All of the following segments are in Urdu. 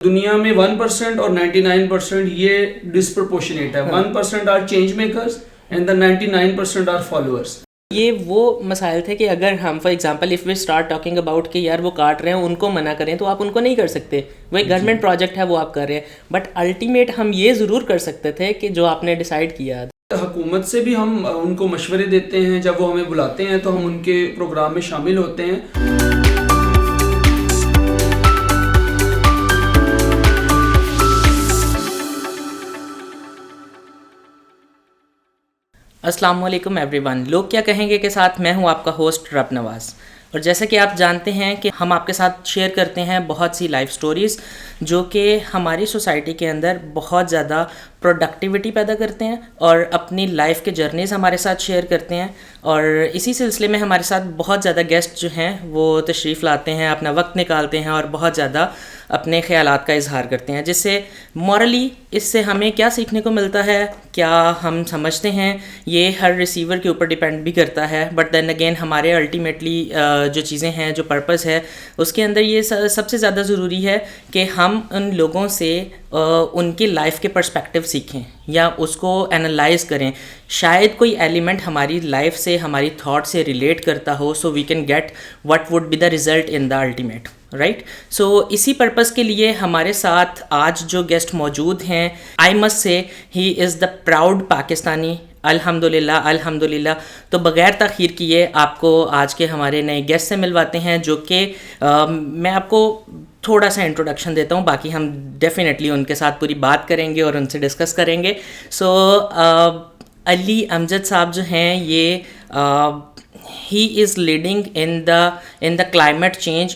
دنیا میں 1% اور 99% یہ ڈسپرپورشنیٹ ہے. 1% are change makers and the 99% are followers. یہ وہ مسائل تھے کہ اگر ہم for example if we start talking about کہ یار وہ کاٹ رہے ہیں ان کو منع کریں تو آپ ان کو نہیں کر سکتے, وہ ایک گورنمنٹ پروجیکٹ ہے وہ آپ کر رہے ہیں, بٹ الٹیمیٹ ہم یہ ضرور کر سکتے تھے کہ جو آپ نے ڈیسائیڈ کیا. حکومت سے بھی ہم ان کو مشورے دیتے ہیں, جب وہ ہمیں بلاتے ہیں تو ہم ان کے پروگرام میں شامل ہوتے ہیں. السلام علیکم ایوری ون. لوگ کیا کہیں گے کے ساتھ میں ہوں آپ کا ہوسٹ رب نواز, اور جیسا کہ آپ جانتے ہیں کہ ہم آپ کے ساتھ شیئر کرتے ہیں بہت سی لائف سٹوریز جو کہ ہماری سوسائٹی کے اندر بہت زیادہ پروڈکٹیوٹی پیدا کرتے ہیں اور اپنی لائف کے جرنیز ہمارے ساتھ شیئر کرتے ہیں. اور اسی سلسلے میں ہمارے ساتھ بہت زیادہ گیسٹ جو ہیں وہ تشریف لاتے ہیں, اپنا وقت نکالتے ہیں اور بہت زیادہ اپنے خیالات کا اظہار کرتے ہیں, جس سے مورلی اس سے ہمیں کیا سیکھنے کو ملتا ہے, کیا ہم سمجھتے ہیں, یہ ہر ریسیور کے اوپر ڈیپینڈ بھی کرتا ہے. بٹ دین اگین ہمارے الٹیمیٹلی جو چیزیں ہیں, جو پرپز ہے, اس کے اندر یہ سب سے زیادہ ضروری ہے کہ ہم ان لوگوں سے ان کی لائف کے پرسپیکٹیو سیکھیں یا اس کو انالائز کریں. شاید کوئی ایلیمنٹ ہماری لائف سے, ہماری تھاٹ سے ریلیٹ کرتا ہو, so we can get what would be the result in the ultimate, right. So اسی پرپز کے لیے ہمارے ساتھ آج جو گیسٹ موجود ہیں, آئی مسٹ سے ہی از دا پراؤڈ پاکستانی. الحمدللہ. تو بغیر تاخیر کیے آپ کو آج کے ہمارے نئے گیسٹ سے ملواتے ہیں, جو کہ میں آپ کو تھوڑا سا انٹروڈکشن دیتا ہوں, باقی ہم ڈیفینیٹلی ان کے ساتھ پوری بات کریں گے اور ان سے ڈسکس کریں گے. سو علی امجد صاحب جو ہیں, یہ he is leading in the climate change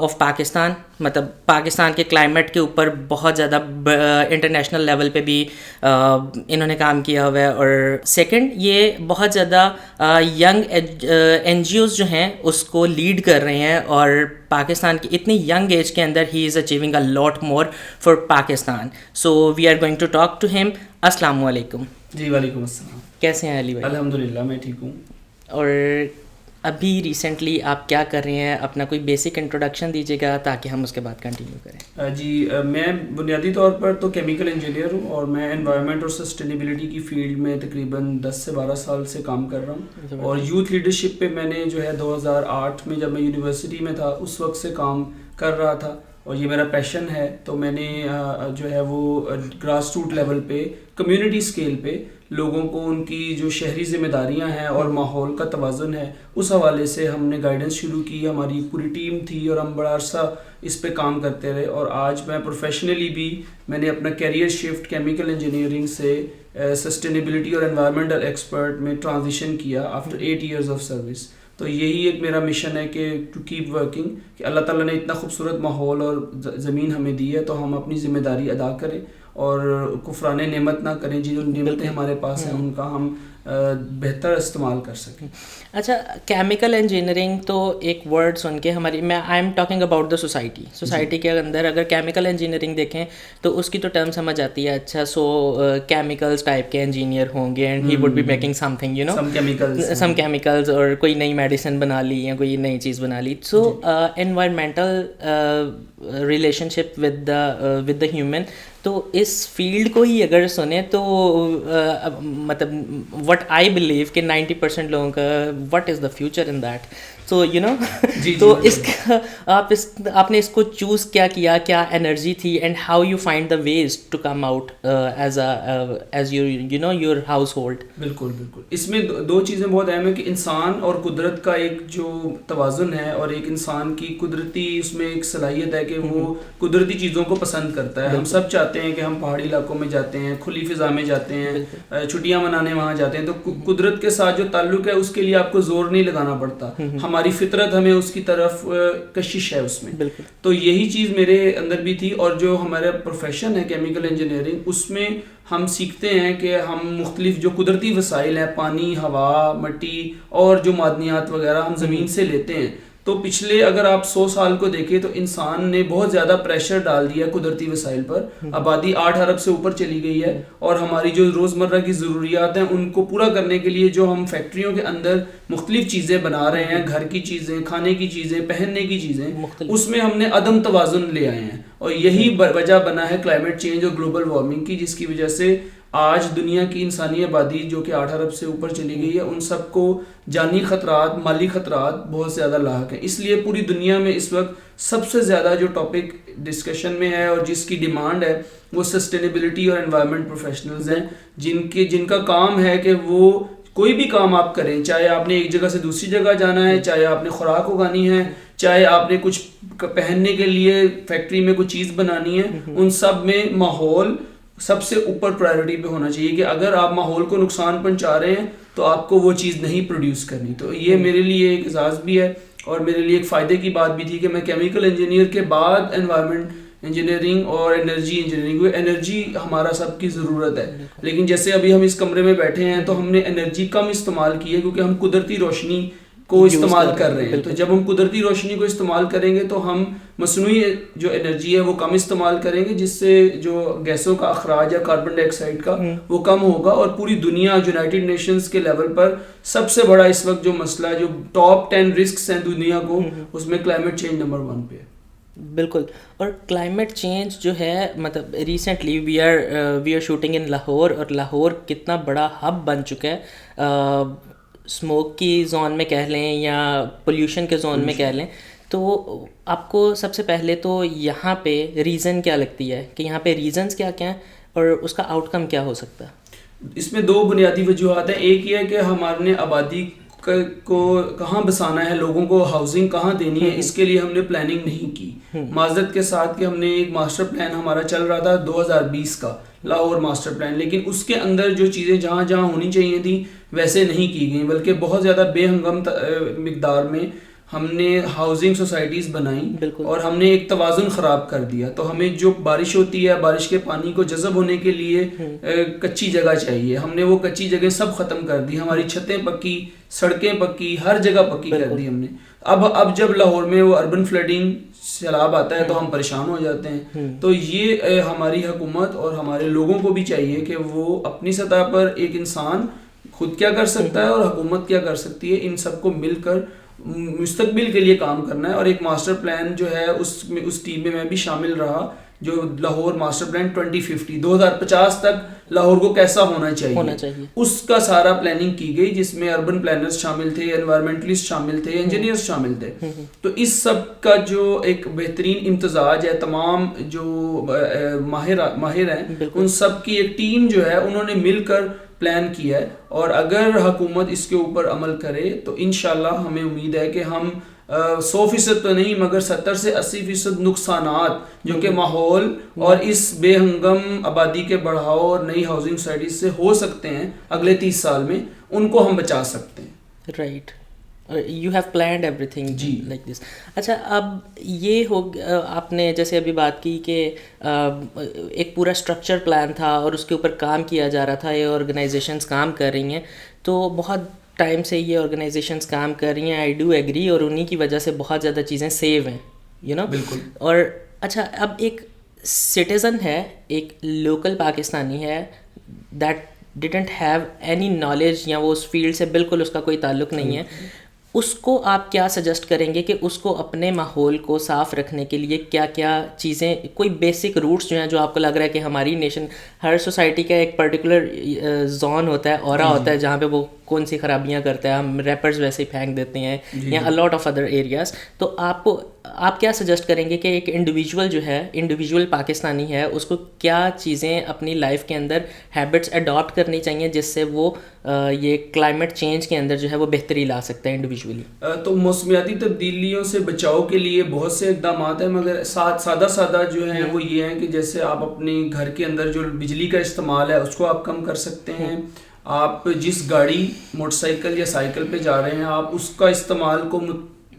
of Pakistan. مطلب پاکستان کے کلائمیٹ کے اوپر بہت زیادہ انٹرنیشنل لیول پہ بھی انہوں نے کام کیا ہوا ہے. اور سیکنڈ, یہ بہت زیادہ ینگ این جی اوز جو ہیں اس کو لیڈ کر رہے ہیں, اور پاکستان کی اتنی ینگ ایج کے اندر ہی is achieving a lot more for Pakistan. So we are going to talk to him. السلام علیکم. جی وعلیکم السلام. کیسے ہیں علی بھائی؟ الحمدللہ میں ٹھیک ہوں. اور ابھی ریسنٹلی آپ کیا کر رہے ہیں, اپنا کوئی بیسک انٹروڈکشن دیجیے گا تاکہ ہم اس کے بعد کنٹینیو کریں. جی میں بنیادی طور پر تو کیمیکل انجینئر ہوں, اور میں انوائرمنٹ اور سسٹینیبلٹی کی فیلڈ میں تقریباً 10 سے 12 سال سے کام کر رہا ہوں. اور یوتھ لیڈرشپ پہ میں نے جو ہے 2008 میں جب میں یونیورسٹی میں تھا اس وقت سے کام کر رہا تھا, اور یہ میرا پیشن ہے. تو میں نے جو ہے وہ گراس روٹ لیول پہ, کمیونٹی اسکیل پہ لوگوں کو ان کی جو شہری ذمہ داریاں ہیں اور ماحول کا توازن ہے, اس حوالے سے ہم نے گائیڈنس شروع کی. ہماری پوری ٹیم تھی اور ہم بڑا عرصہ اس پہ کام کرتے رہے. اور آج میں پروفیشنلی بھی میں نے اپنا کیریئر شفٹ کیمیکل انجینئرنگ سے سسٹینیبلٹی اور انوائرمنٹل ایکسپرٹ میں ٹرانزیشن کیا آفٹر 8 years آف سروس. تو یہی ایک میرا مشن ہے کہ ٹو کیپ ورکنگ, کہ اللہ تعالیٰ نے اتنا خوبصورت ماحول اور زمین ہمیں دی ہے تو ہم اپنی ذمہ داری ادا کریں اور کفران نعمت نہ کریں. جو نعمتیں ہمارے پاس ہیں ان کا ہم بہتر استعمال کر سکیں. اچھا, کیمیکل انجینئرنگ تو ایک ورڈ سن کے ہماری, میں I am talking about the society کے اندر اگر کیمیکل انجینئرنگ دیکھیں تو اس کی تو ٹرم سمجھ آتی ہے. اچھا, سو کیمیکلز ٹائپ کے انجینئر ہوں گے and he would be making something, you know, some chemicals, اور کوئی نئی میڈیسن بنا لی یا کوئی نئی چیز بنا لی. So environmental relationship with the human, تو اس فیلڈ کو ہی اگر سنیں تو مطلب وٹ آئی بلیو کہ 90% لوگوں کا what is the future in that. So you know, تو اس کا آپ نے اس کو چوز کیا کیا انرجی تھی, and how you find the ways to come out as you know your household. بالکل. اس میں دو چیزیں بہت اہم ہیں کہ انسان اور قدرت کا ایک جو توازن ہے, اور ایک انسان کی قدرتی اس میں ایک صلاحیت ہے کہ وہ قدرتی چیزوں کو پسند کرتا ہے. ہم سب چاہتے ہیں کہ ہم پہاڑی علاقوں میں جاتے ہیں, کھلی فضا میں جاتے ہیں, چھٹیاں منانے وہاں جاتے ہیں, تو قدرت کے ساتھ جو تعلق ہے اس کے لیے آپ کو زور نہیں لگانا پڑتا. ہماری فطرت ہمیں اس کی طرف کشش ہے اس میں. تو یہی چیز میرے اندر بھی تھی. اور جو ہمارا پروفیشن ہے کیمیکل انجینئرنگ, اس میں ہم سیکھتے ہیں کہ ہم مختلف جو قدرتی وسائل ہیں, پانی, ہوا, مٹی اور جو معدنیات وغیرہ ہم زمین سے لیتے ہیں, تو پچھلے اگر آپ 100 سال کو دیکھیں تو انسان نے بہت زیادہ پریشر ڈال دیا قدرتی وسائل پر. آبادی 8 ارب سے اوپر چلی گئی ہے, اور ہماری جو روزمرہ کی ضروریات ہیں ان کو پورا کرنے کے لیے جو ہم فیکٹریوں کے اندر مختلف چیزیں بنا رہے ہیں, گھر کی چیزیں, کھانے کی چیزیں, پہننے کی چیزیں, اس میں ہم نے عدم توازن لے آئے ہیں. اور یہی وجہ بنا ہے کلائمیٹ چینج اور گلوبل وارمنگ کی, جس کی وجہ سے آج دنیا کی انسانی آبادی جو کہ 8 ارب سے اوپر چلی گئی ہے, ان سب کو جانی خطرات, مالی خطرات بہت زیادہ لاحق ہیں. اس لیے پوری دنیا میں اس وقت سب سے زیادہ جو ٹاپک ڈسکشن میں ہے اور جس کی ڈیمانڈ ہے وہ سسٹینیبلٹی اور انوائرمنٹ پروفیشنلز ہیں, جن کا کام ہے کہ وہ کوئی بھی کام آپ کریں, چاہے آپ نے ایک جگہ سے دوسری جگہ جانا ہے, چاہے آپ نے خوراک اگانی ہے, چاہے آپ نے کچھ پہننے کے لیے فیکٹری میں کوئی چیز بنانی ہے, ان سب میں ماحول سب سے اوپر پرائیورٹی پہ ہونا چاہیے کہ اگر آپ ماحول کو نقصان پہنچا رہے ہیں تو آپ کو وہ چیز نہیں پروڈیوس کرنی. تو یہ میرے لیے ایک اعزاز بھی ہے اور میرے لیے ایک فائدے کی بات بھی تھی کہ میں کیمیکل انجینئر کے بعد انوائرمنٹ انجینئرنگ اور انرجی انجینئرنگ, انرجی ہمارا سب کی ضرورت ہے, لیکن جیسے ابھی ہم اس کمرے میں بیٹھے ہیں تو ہم نے انرجی کم استعمال کی ہے کیونکہ ہم قدرتی روشنی کو استعمال کر رہے ہیں. تو جب ہم قدرتی روشنی کو استعمال کریں گے تو ہم مصنوعی جو انرجی ہے وہ کم استعمال کریں گے, جس سے جو گیسوں کا اخراج ہے کاربن ڈائی آکسائڈ کا وہ کم ہوگا. اور پوری دنیا یونائٹڈ نیشنز کے لیول پر سب سے بڑا اس وقت جو مسئلہ ہے, جو ٹاپ 10 رسکس ہیں دنیا کو, اس میں کلائمیٹ چینج نمبر 1 پہ ہے. بالکل. اور کلائمیٹ چینج جو ہے مطلب recently we are shooting in Lahore, اور لاہور کتنا بڑا ہب بن چکا ہے اسموک کی زون میں کہہ لیں یا پولیوشن کے زون میں کہہ لیں. تو آپ کو سب سے پہلے تو یہاں پہ ریزن کیا لگتی ہے کہ یہاں پہ ریزنز کیا کیا ہیں اور اس کا آؤٹ کم کیا ہو سکتا ہے؟ اس میں 2 بنیادی وجوہات ہیں. ایک یہ ہے کہ ہمارے نے آبادی کو کہاں بسانا ہے, لوگوں کو ہاؤسنگ کہاں دینی ہے, اس کے لیے ہم نے پلاننگ نہیں کی. معذرت کے ساتھ کہ ہم نے ایک ماسٹر پلان ہمارا چل رہا تھا 2020 کا لاہور ماسٹر پلان, لیکن اس کے اندر جو چیزیں جہاں جہاں ہونی چاہیے تھیں ویسے نہیں کی گئیں, بلکہ بہت زیادہ بے ہنگم مقدار میں ہم نے ہاؤسنگ سوسائٹیز بنائیں اور ہم نے ایک توازن خراب کر دیا. تو ہمیں جو بارش ہوتی ہے, بارش کے پانی کو جذب ہونے کے لیے کچی جگہ چاہیے, ہم نے وہ کچی جگہ سب ختم کر دی. ہماری چھتیں پکی, سڑکیں پکی, ہر جگہ پکی کر دی ہم نے. اب جب لاہور میں وہ اربن فلڈنگ سیلاب آتا ہے تو ہم پریشان ہو جاتے ہیں. تو یہ ہماری حکومت اور ہمارے لوگوں کو بھی چاہیے کہ وہ اپنی سطح پر ایک انسان خود کیا کر سکتا ہے اور حکومت کیا کر سکتی ہے, ان سب کو مل کر مستقبل کے لیے کام کرنا ہے. اور ایک ماسٹر پلان جو ہے اس ٹیم میں بھی شامل رہا, جو لاہور ماسٹر پلان 2050 تک لاہور کو کیسا ہونا چاہیے, اس کا سارا پلاننگ کی گئی, جس میں اربن پلانرز شامل تھے, انوائرمنٹلسٹ شامل تھے, انجینئرز شامل تھے. تو اس سب کا جو ایک بہترین امتزاج ہے, تمام جو ماہر ہیں ان سب کی ایک ٹیم جو ہے انہوں نے مل کر پلان کیا ہے. اور اگر حکومت اس کے اوپر عمل کرے تو انشاءاللہ ہمیں امید ہے کہ ہم 100% تو نہیں مگر 70 سے 80% نقصانات جو کہ ماحول اور اس بے ہنگم آبادی کے بڑھاؤ اور نئی ہاؤسنگ سوسائٹیز سے ہو سکتے ہیں اگلے 30 سال میں, ان کو ہم بچا سکتے ہیں. Right, you have planned every thing like this. اچھا, اب یہ ہو آپ نے جیسے ابھی بات کی کہ ایک پورا اسٹرکچر پلان تھا اور اس کے اوپر کام کیا جا رہا تھا, یہ آرگنائزیشنس کام کر رہی ہیں, تو بہت ٹائم سے یہ آرگنائزیشنس کام کر رہی ہیں, آئی ڈو ایگری, اور انہی کی وجہ سے بہت زیادہ چیزیں سیو ہیں, یو نو. بالکل. اور اچھا, اب ایک سٹیزن ہے, ایک لوکل پاکستانی ہے, that didn't have any knowledge, یا وہ اس فیلڈ سے بالکل اس کا کوئی تعلق نہیں ہے, اس کو آپ کیا سجیسٹ کریں گے کہ اس کو اپنے ماحول کو صاف رکھنے کے لیے کیا کیا چیزیں, کوئی بیسک روٹس جو ہیں جو آپ کو لگ رہا ہے کہ ہماری نیشن, ہر سوسائٹی کا ایک پرٹیکولر زون ہوتا ہے, اورا ہوتا ہے جہاں پہ وہ کون سی خرابیاں کرتا ہے, ہم ریپرز ویسے ہی پھینک دیتے ہیں, یا الاٹ آف ادر ایریاز. تو آپ کیا سجیسٹ کریں گے کہ ایک انڈیویژول جو ہے, انڈیویژول پاکستانی ہے, اس کو کیا چیزیں اپنی لائف کے اندر ہیبٹس اڈاپٹ کرنی چاہیے جس سے وہ یہ کلائمیٹ چینج کے اندر جو ہے وہ بہتری لا سکتا ہے انڈیویژولی؟ تو موسمیاتی تبدیلیوں سے بچاؤ کے لیے بہت سے اقدامات ہیں, مگر سادہ جو ہیں وہ یہ ہیں کہ جیسے آپ اپنے گھر کے اندر جو بجلی کا استعمال ہے اس کو آپ کم کر سکتے ہیں. آپ جس گاڑی, موٹر سائیکل یا سائیکل پہ جا رہے ہیں, آپ اس کا استعمال کو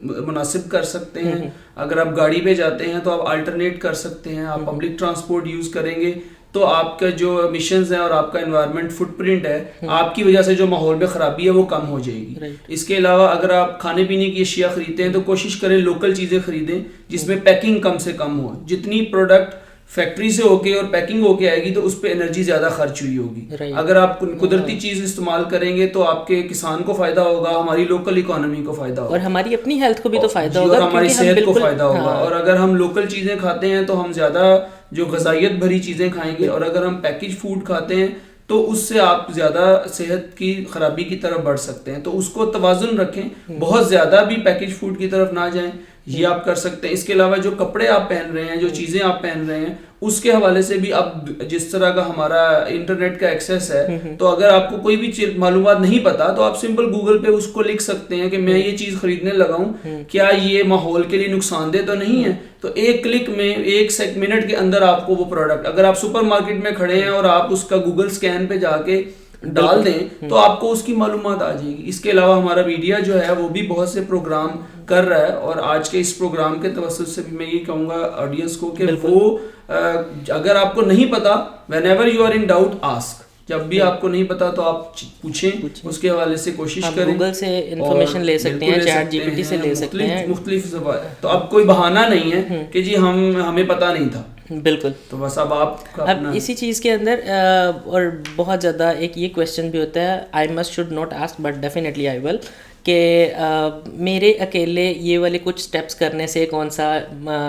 مناسب کر سکتے ہیں. اگر آپ گاڑی پہ جاتے ہیں تو آپ الٹرنیٹ کر سکتے ہیں, آپ پبلک ٹرانسپورٹ یوز کریں گے تو آپ کا جو ایمیشنز ہیں اور آپ کا انوائرمنٹ فٹ پرنٹ ہے آپ کی وجہ سے جو ماحول میں خرابی ہے وہ کم ہو جائے گی. اس کے علاوہ اگر آپ کھانے پینے کی اشیاء خریدتے ہیں تو کوشش کریں لوکل چیزیں خریدیں جس میں پیکنگ کم سے کم ہو. جتنی پروڈکٹ فیکٹری سے ہو کے اور پیکنگ ہو کے آئے گی تو اس پہ انرجی زیادہ خرچ ہوئی ہوگی. اگر آپ قدرتی چیز استعمال کریں گے تو آپ کے کسان کو فائدہ ہوگا, ہماری لوکل اکانومی کو فائدہ ہوگا, اور ہماری اپنی ہیلتھ کو بھی تو فائدہ ہوگا, اور ہماری صحت کو فائدہ ہوگا. اور اگر ہم لوکل چیزیں کھاتے ہیں تو ہم زیادہ جو غذائیت بھری چیزیں کھائیں گے, اور اگر ہم پیکج فوڈ کھاتے ہیں تو اس سے آپ زیادہ صحت کی خرابی کی طرف بڑھ سکتے ہیں. تو اس کو توازن رکھیں, بہت زیادہ بھی پیکج فوڈ کی طرف نہ جائیں, یہ آپ کر سکتے ہیں. اس کے علاوہ جو کپڑے آپ پہن رہے ہیں, جو چیزیں آپ پہن رہے ہیں, اس کے حوالے سے بھی اب جس طرح کا ہمارا انٹرنیٹ کا ایکسیس ہے, تو اگر آپ کو کوئی بھی معلومات نہیں پتا تو آپ سمپل گوگل پہ اس کو لکھ سکتے ہیں کہ میں یہ چیز خریدنے لگا ہوں, کیا یہ ماحول کے لیے نقصان دہ تو نہیں ہے. تو ایک کلک میں 1 منٹ کے اندر آپ کو وہ پروڈکٹ, اگر آپ سپر مارکیٹ میں کھڑے ہیں اور آپ اس کا گوگل اسکین پہ جا کے ڈال دیں تو آپ کو اس کی معلومات آ جائے گی. اس کے علاوہ ہمارا میڈیا جو ہے وہ بھی بہت سے پروگرام کر رہا ہے, اور آج کے اس پروگرام کے توسط سے بھی میں یہ کہوں گا آڈینس کو کہ وہ اگر آپ کو نہیں پتا, whenever you are in doubt ask, جب بھی آپ کو نہیں پتا تو آپ پوچھیں, اس کے حوالے سے کوشش کریں. گوگل سے انفارمیشن لے سکتے ہیں, چیٹ جی پی ٹی سے لے سکتے ہیں, مختلف زبان. تو اب کوئی بہانہ نہیں ہے کہ جی ہمیں پتا نہیں تھا. بالکل. تو بس اب آپ اب اسی چیز کے اندر اور بہت زیادہ ایک یہ کویشچن بھی ہوتا ہے, I must should not ask but definitely I will, کہ میرے اکیلے یہ والے کچھ سٹیپس کرنے سے کون سا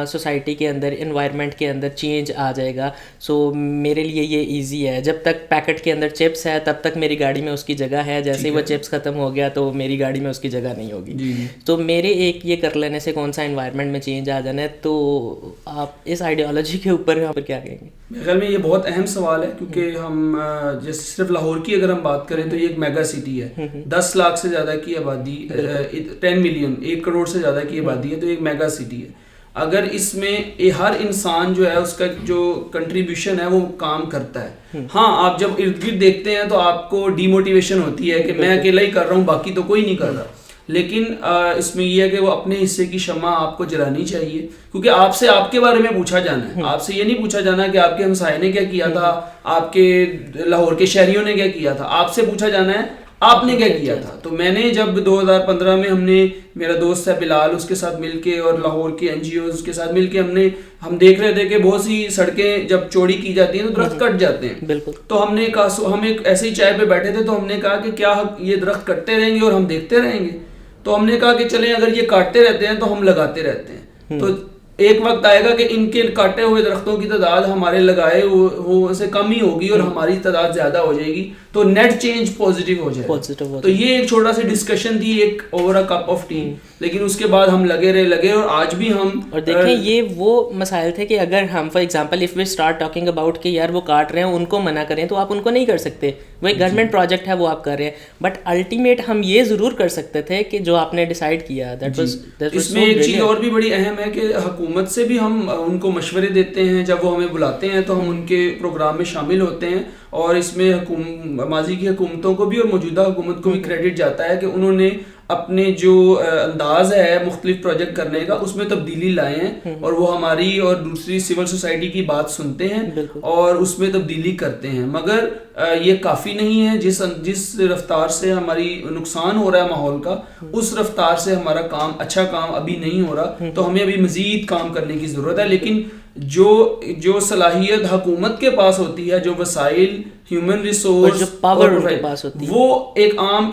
سوسائٹی کے اندر انوائرمنٹ کے اندر چینج آ جائے گا. سو میرے لیے یہ ایزی ہے, جب تک پیکٹ کے اندر چپس ہے تب تک میری گاڑی میں اس کی جگہ ہے, جیسے ہی وہ چپس ختم ہو گیا تو میری گاڑی میں اس کی جگہ نہیں ہوگی. تو میرے ایک یہ کر لینے سے کون سا انوائرمنٹ میں چینج آ جانا ہے. تو آپ اس آئیڈیالوجی کے اوپر یہاں پر کیا کہیں گے؟ میرے خیال میں یہ بہت اہم سوال ہے, کیونکہ ہم جیسے صرف لاہور کی اگر ہم بات کریں تو یہ ایک میگا سٹی ہے, 10 لاکھ سے زیادہ کی آبادی, 10 ملین, 1 کروڑ سے زیادہ کی آبادی ہے, تو ایک میگا سٹی ہے. اگر اس میں ہر انسان جو ہے اس کا جو کنٹریبیوشن ہے وہ کام کرتا ہے. ہاں, آپ جب ارد گرد دیکھتے ہیں تو آپ کو ڈی موٹیویشن ہوتی ہے کہ میں اکیلا ہی کر رہا ہوں, باقی تو کوئی نہیں کر رہا. لیکن اس میں یہ ہے کہ وہ اپنے حصے کی شمع آپ کو جلانی چاہیے, کیونکہ آپ سے آپ کے بارے میں پوچھا جانا ہے. آپ سے یہ نہیں پوچھا جانا کہ آپ کے ہمسائے نے کیا کیا تھا, آپ کے لاہور کے شہریوں نے کیا کیا تھا, آپ سے پوچھا جانا ہے آپ نے کیا کیا تھا. تو میں نے جب 2015 میں ہم نے, میرا دوست ہے بلال, اس کے ساتھ مل کے اور لاہور کے NGOs کے ساتھ مل کے ہم دیکھ رہے تھے کہ بہت سی سڑکیں جب چوڑی کی جاتی ہیں تو درخت کٹ جاتے ہیں. بالکل. تو ہم نے کہا, ہم ایک ایسے ہی چائے پہ بیٹھے تھے تو ہم نے کہا کہ کیا یہ درخت کٹتے رہیں گے اور ہم دیکھتے رہیں گے. تو ہم نے کہا کہ چلیں اگر یہ کاٹتے رہتے ہیں تو ہم لگاتے رہتے ہیں. تو ایک وقت آئے گا کہ ان کے کاٹے ہوئے درختوں کی تعداد ہمارے لگائے ہوئے سے کم ہی ہوگی اور ہماری تعداد زیادہ ہو جائے گی, تو نیٹ چینج پازیٹیو ہو جائے گا. تو یہ ایک چھوٹا سا ڈسکشن تھی, ایک over a cup of T, لیکن اس کے بعد ہم لگے اور آج بھی ہم, اور دیکھیں یہ وہ مسائل تھے کہ اگر ہم for example if we start talking about کہ یار وہ کاٹ رہے ہیں ان کو منع کریں, تو آپ ان کو نہیں کر سکتے, وہ ایک گورنمنٹ پروجیکٹ ہے وہ آپ کر رہے ہیں. بٹ الٹیمیٹ ہم یہ ضرور کر سکتے تھے کہ جو آپ نے ڈیسائیڈ کیا, اس میں ایک چیز اور بھی بڑی اہم ہے کہ حکومت سے بھی ہم ان کو مشورے دیتے ہیں. جب وہ ہمیں بلاتے ہیں تو ہم ان کے پروگرام میں شامل ہوتے ہیں, اور اس میں ماضی کی حکومتوں کو بھی اور موجودہ حکومت کو بھی کریڈٹ جاتا ہے کہ انہوں نے اپنے جو انداز ہے مختلف پروجیکٹ کرنے کا اس میں تبدیلی لائے ہیں, اور وہ ہماری اور دوسری سول سوسائٹی کی بات سنتے ہیں اور اس میں تبدیلی کرتے ہیں. مگر یہ کافی نہیں ہے. جس رفتار سے ہماری نقصان ہو رہا ہے ماحول کا, اس رفتار سے ہمارا اچھا کام ابھی نہیں ہو رہا. تو ہمیں ابھی مزید کام کرنے کی ضرورت ہے. لیکن جو صلاحیت حکومت کے پاس ہوتی ہے, جو وسائل, ہیومن ریسورس, پاور ان کے پاس ہوتی ہے, وہ ایک عام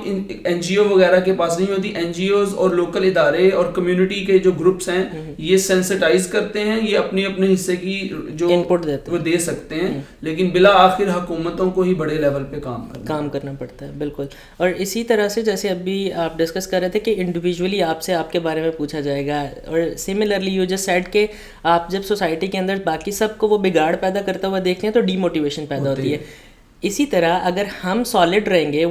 NGO وغیرہ کے پاس نہیں ہوتی. NGOs اور لوکل ادارے اور کمیونٹی کے جو گروپس ہیں یہ سینسٹائز کرتے ہیں, یہ اپنے حصے کی جو انپٹ دیتے وہ دے سکتے ہیں, لیکن بلا آخر حکومتوں کو ہی بڑے لیول پہ کام کرنا پڑتا ہے. بالکل. اور اسی طرح سے جیسے ابھی آپ ڈسکس کر رہے تھے کہ انڈیویجولی آپ سے آپ کے بارے میں پوچھا جائے گا, اور سملرلی یو جسٹ سیڈ کہ آپ جب سوسائٹی کے اندر باقی سب کو وہ بگاڑ پیدا کرتا ہوا دیکھتے ہیں تو ڈی موٹیویشن پیدا ہوتی ہے. اسی طرح اگر ہم سالڈ رہیں گے,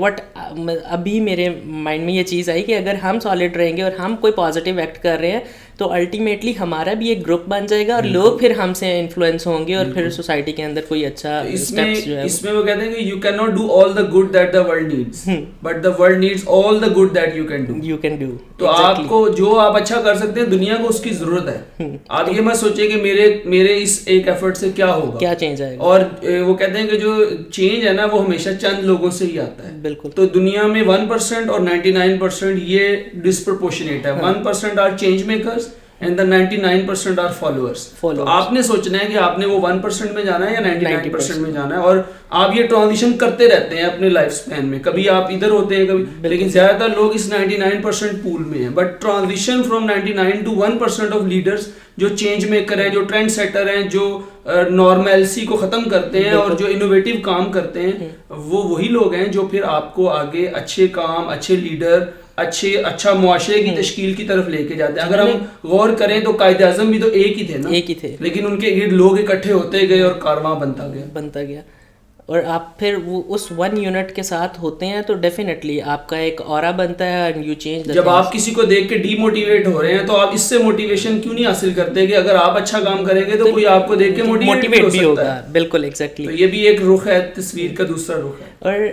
ابھی میرے مائنڈ میں یہ چیز آئی کہ اگر ہم سالڈ رہیں گے اور ہم کوئی پازیٹیو ایکٹ کر رہے ہیں تو الٹیمیٹلی ہمارا بھی ایک گروپ بن جائے گا اور لوگ پھر ہم سے انفلوئنس ہوں گے اور پھر سوسائٹی کے اندر کوئی اچھا اسٹیپس جو ہے اس میں وہ کہتے ہیں کہ you can not do all the good that the world needs but the world needs all the good that you can do. تو آپ کو جو آپ اچھا کر سکتے ہیں دنیا کو اس کی ضرورت ہے. آپ یہ مت سوچیں کہ میرے اس ایک ایفرٹ سے کیا ہوگا, کیا چینج آئے گا. اور وہ کہتے ہیں کہ جو چینج ہے نا وہ ہمیشہ چند لوگوں سے ہی آتا ہے. بالکل. تو دنیا میں 1% اور 99% یہ ڈسپرپورشنیٹ ہے. 1% are change makers and the 99% are followers. تو آپ نے سوچنا ہے کہ آپ نے وہ 1% میں جانا ہے یا 99% میں جانا ہے, اور آپ یہ ٹرانزیشن کرتے رہتے ہیں اپنے لائف سپین میں. کبھی آپ ادھر ہوتے ہیں کبھی, لیکن زیادہ تر لوگ اس 99% پول میں ہیں. But transition from 99 to 1% of leaders جو چینج میکر ہیں, جو ٹرینڈ سیٹر ہیں, جو نارملسی کو ختم کرتے ہیں اور جو انوویٹیو کام کرتے ہیں, وہ وہی لوگ ہیں جو پھر آپ کو آگے اچھے کام, اچھے لیڈر, اچھا معاشرے کی تشکیل کی طرف لے کے جاتے ہیں. اگر ہم غور کریں تو قائد اعظم بھی تو ایک ہی تھے نا, ایک ہی تھے, لیکن ان کے ارد لوگ اکٹھے ہوتے گئے اور کارواں بنتا گیا. اور آپ پھر وہ اس 1 یونٹ کے ساتھ ہوتے ہیں تو ڈیفینیٹلی آپ کا ایک اورا بنتا ہے اینڈ یو چینج. جب آپ کسی کو دیکھ کے ڈی موٹیویٹ ہو رہے ہیں تو آپ اس سے موٹیویشن کیوں نہیں حاصل کرتے کہ اگر آپ اچھا کام کریں گے تو کوئی آپ کو دیکھ کے موٹیویٹ بھی ہوگا. بالکل ایگزیکٹلی. تو یہ بھی ایک رخ ہے, تصویر کا دوسرا رخ ہے. اور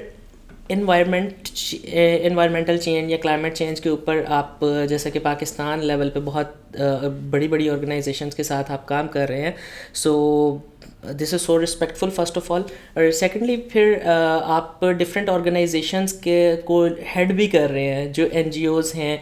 انوائرمنٹل چینج یا کلائمیٹ چینج کے اوپر آپ جیسا کہ پاکستان لیول پہ بہت بڑی بڑی آرگنائزیشنس کے ساتھ آپ کام کر رہے ہیں, سو دس از سو ریسپیکٹفل فرسٹ آف آل. اور سیکنڈلی پھر آپ ڈفرینٹ آرگنائزیشنس کے کو ہیڈ بھی کر رہے ہیں, جو NGOs ہیں.